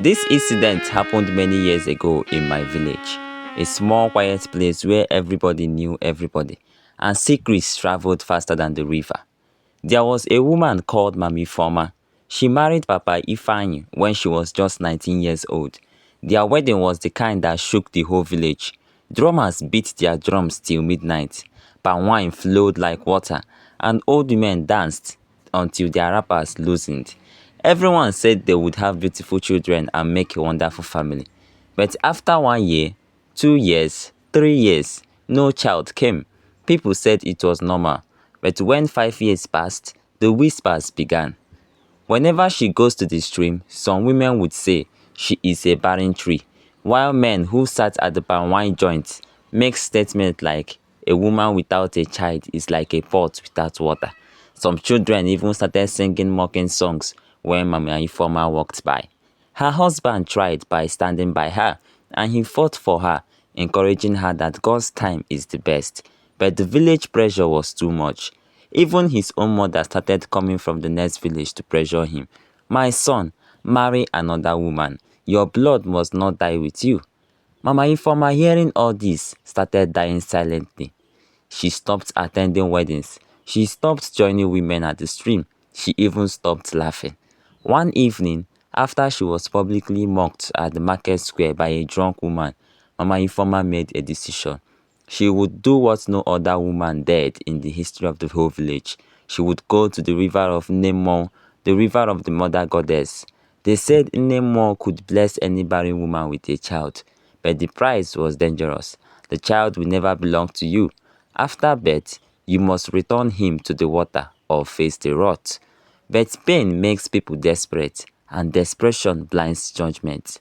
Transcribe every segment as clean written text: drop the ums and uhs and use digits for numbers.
This incident happened many years ago in my village, a small quiet place where everybody knew everybody, and secrets traveled faster than the river. There was a woman called Mami Foma. She married Papa Ifeanyi when she was just 19 years old. Their wedding was the kind that shook the whole village. Drummers beat their drums till midnight, palm wine flowed like water, and old women danced until their wrappers loosened. Everyone said they would have beautiful children and make a wonderful family. But after 1 year, 2 years, 3 years, no child came. People said it was normal. But when 5 years passed, the whispers began. Whenever she goes to the stream, some women would say she is a barren tree, while men who sat at the palm wine joints make statements like a woman without a child is like a pot without water. Some children even started singing mocking songs when Mama Ifoma walked by. Her husband tried by standing by her, and he fought for her, encouraging her that God's time is the best. But the village pressure was too much. Even his own mother started coming from the next village to pressure him. My son, marry another woman. Your blood must not die with you. Mama Ifoma, hearing all this, started dying silently. She stopped attending weddings. She stopped joining women at the stream. She even stopped laughing. One evening, after she was publicly mocked at the market square by a drunk woman, Mama Ifoma made a decision. She would do what no other woman dared in the history of the whole village. She would go to the river of Nemo, the river of the mother goddess. They said Nemo could bless any barren woman with a child, but the price was dangerous. The child will never belong to you. After birth, you must return him to the water or face the rot. But pain makes people desperate, and desperation blinds judgment.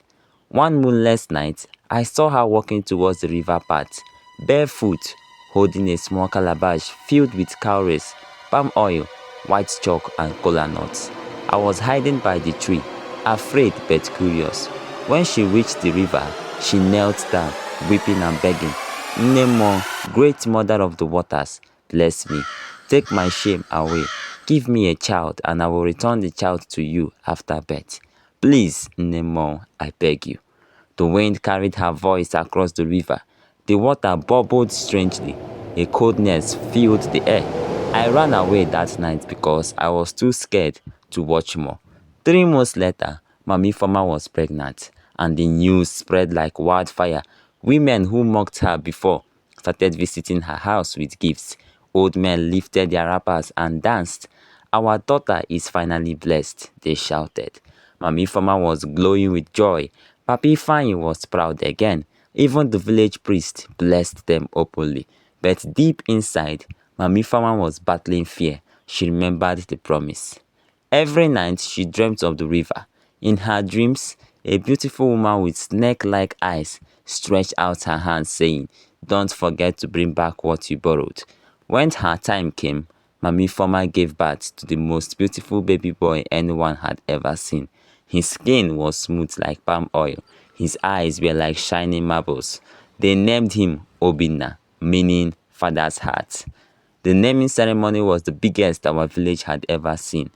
One moonless night, I saw her walking towards the river path, barefoot, holding a small calabash filled with cowries, palm oil, white chalk, and kola nuts. I was hiding by the tree, afraid but curious. When she reached the river, she knelt down, weeping and begging, Nemo, great mother of the waters, bless me. Take my shame away. Give me a child, and I will return the child to you after birth. Please, Nemo, I beg you. The wind carried her voice across the river. The water bubbled strangely. A coldness filled the air. I ran away that night because I was too scared to watch more. 3 months later, Mami Foma was pregnant, and the news spread like wildfire. Women who mocked her before started visiting her house with gifts. Old men lifted their wrappers and danced. Our daughter is finally blessed, they shouted. Mami Foma was glowing with joy. Papi Fanyi was proud again. Even the village priest blessed them openly. But deep inside, Mami Foma was battling fear. She remembered the promise. Every night she dreamt of the river. In her dreams, a beautiful woman with snake-like eyes stretched out her hand saying, "Don't forget to bring back what you borrowed." When her time came, Mami Foma gave birth to the most beautiful baby boy anyone had ever seen. His skin was smooth like palm oil. His eyes were like shining marbles. They named him Obinna, meaning father's heart. The naming ceremony was the biggest our village had ever seen.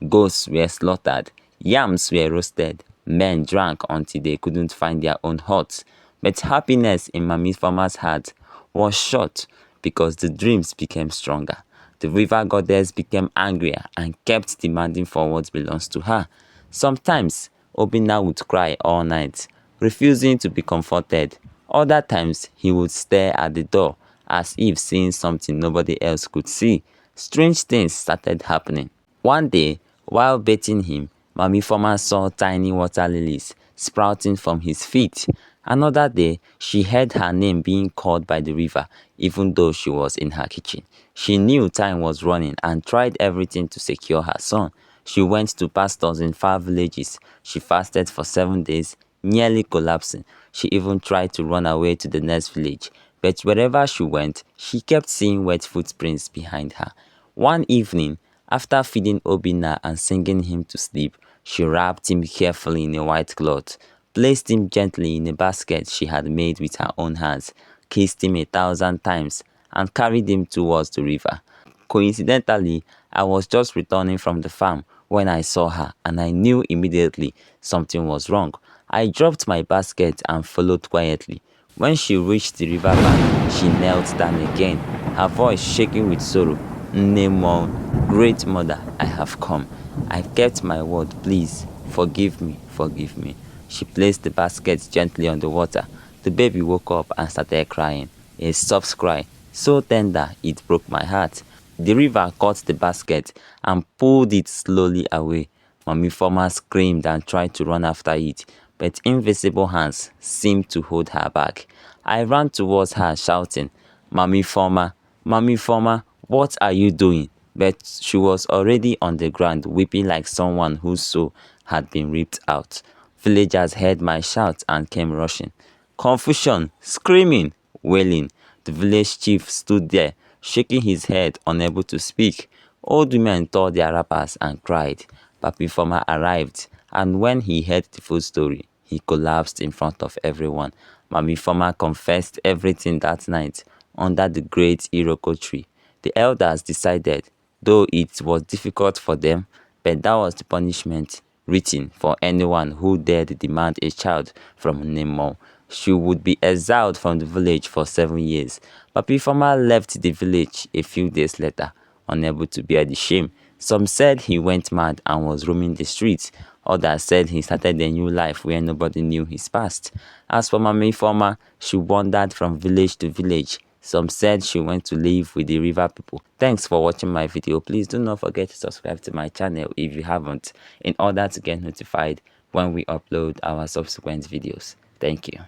Goats were slaughtered, yams were roasted, men drank until they couldn't find their own hearts. But happiness in Mami Farmer's heart was short because the dreams became stronger. The river goddess became angrier and kept demanding for what belongs to her. Sometimes, Obinna would cry all night, refusing to be comforted. Other times, he would stare at the door as if seeing something nobody else could see. Strange things started happening. One day, while bathing him, Mami Foma saw tiny water lilies sprouting from his feet. Another day, she heard her name being called by the river, even though she was in her kitchen. She knew time was running and tried everything to secure her son. She went to pastors in far villages. She fasted for 7 days, nearly collapsing. She even tried to run away to the next village. But wherever she went, she kept seeing wet footprints behind her. One evening, after feeding Obinna and singing him to sleep, she wrapped him carefully in a white cloth, placed him gently in a basket she had made with her own hands, kissed him 1,000 times, and carried him towards the river. Coincidentally, I was just returning from the farm when I saw her, and I knew immediately something was wrong. I dropped my basket and followed quietly. When she reached the river bank, she knelt down again, her voice shaking with sorrow. Nemo, great mother, I have come. I kept my word, please, forgive me, forgive me. She placed the basket gently on the water. The baby woke up and started crying, a soft cry, so tender it broke my heart. The river caught the basket and pulled it slowly away. Mommy Former screamed and tried to run after it, but invisible hands seemed to hold her back. I ran towards her shouting, Mommy Former, what are you doing? But she was already on the ground weeping like someone whose soul had been ripped out. Villagers heard my shout and came rushing. Confusion, screaming, wailing. The village chief stood there, shaking his head, unable to speak. Old women tore their wrappers and cried. Papi Former arrived, and when he heard the full story, he collapsed in front of everyone. Mami Former confessed everything that night under the great Iroko tree. The elders decided, though it was difficult for them, but that was the punishment written for anyone who dared demand a child from Nemo. She would be exiled from the village for 7 years. Papi Former left the village a few days later, unable to bear the shame. Some said he went mad and was roaming the streets. Others said he started a new life where nobody knew his past. As for Mami Former, she wandered from village to village. Some said she went to live with the river people. Thanks for watching my video. Please do not forget to subscribe to my channel if you haven't, in order to get notified when we upload our subsequent videos. Thank you.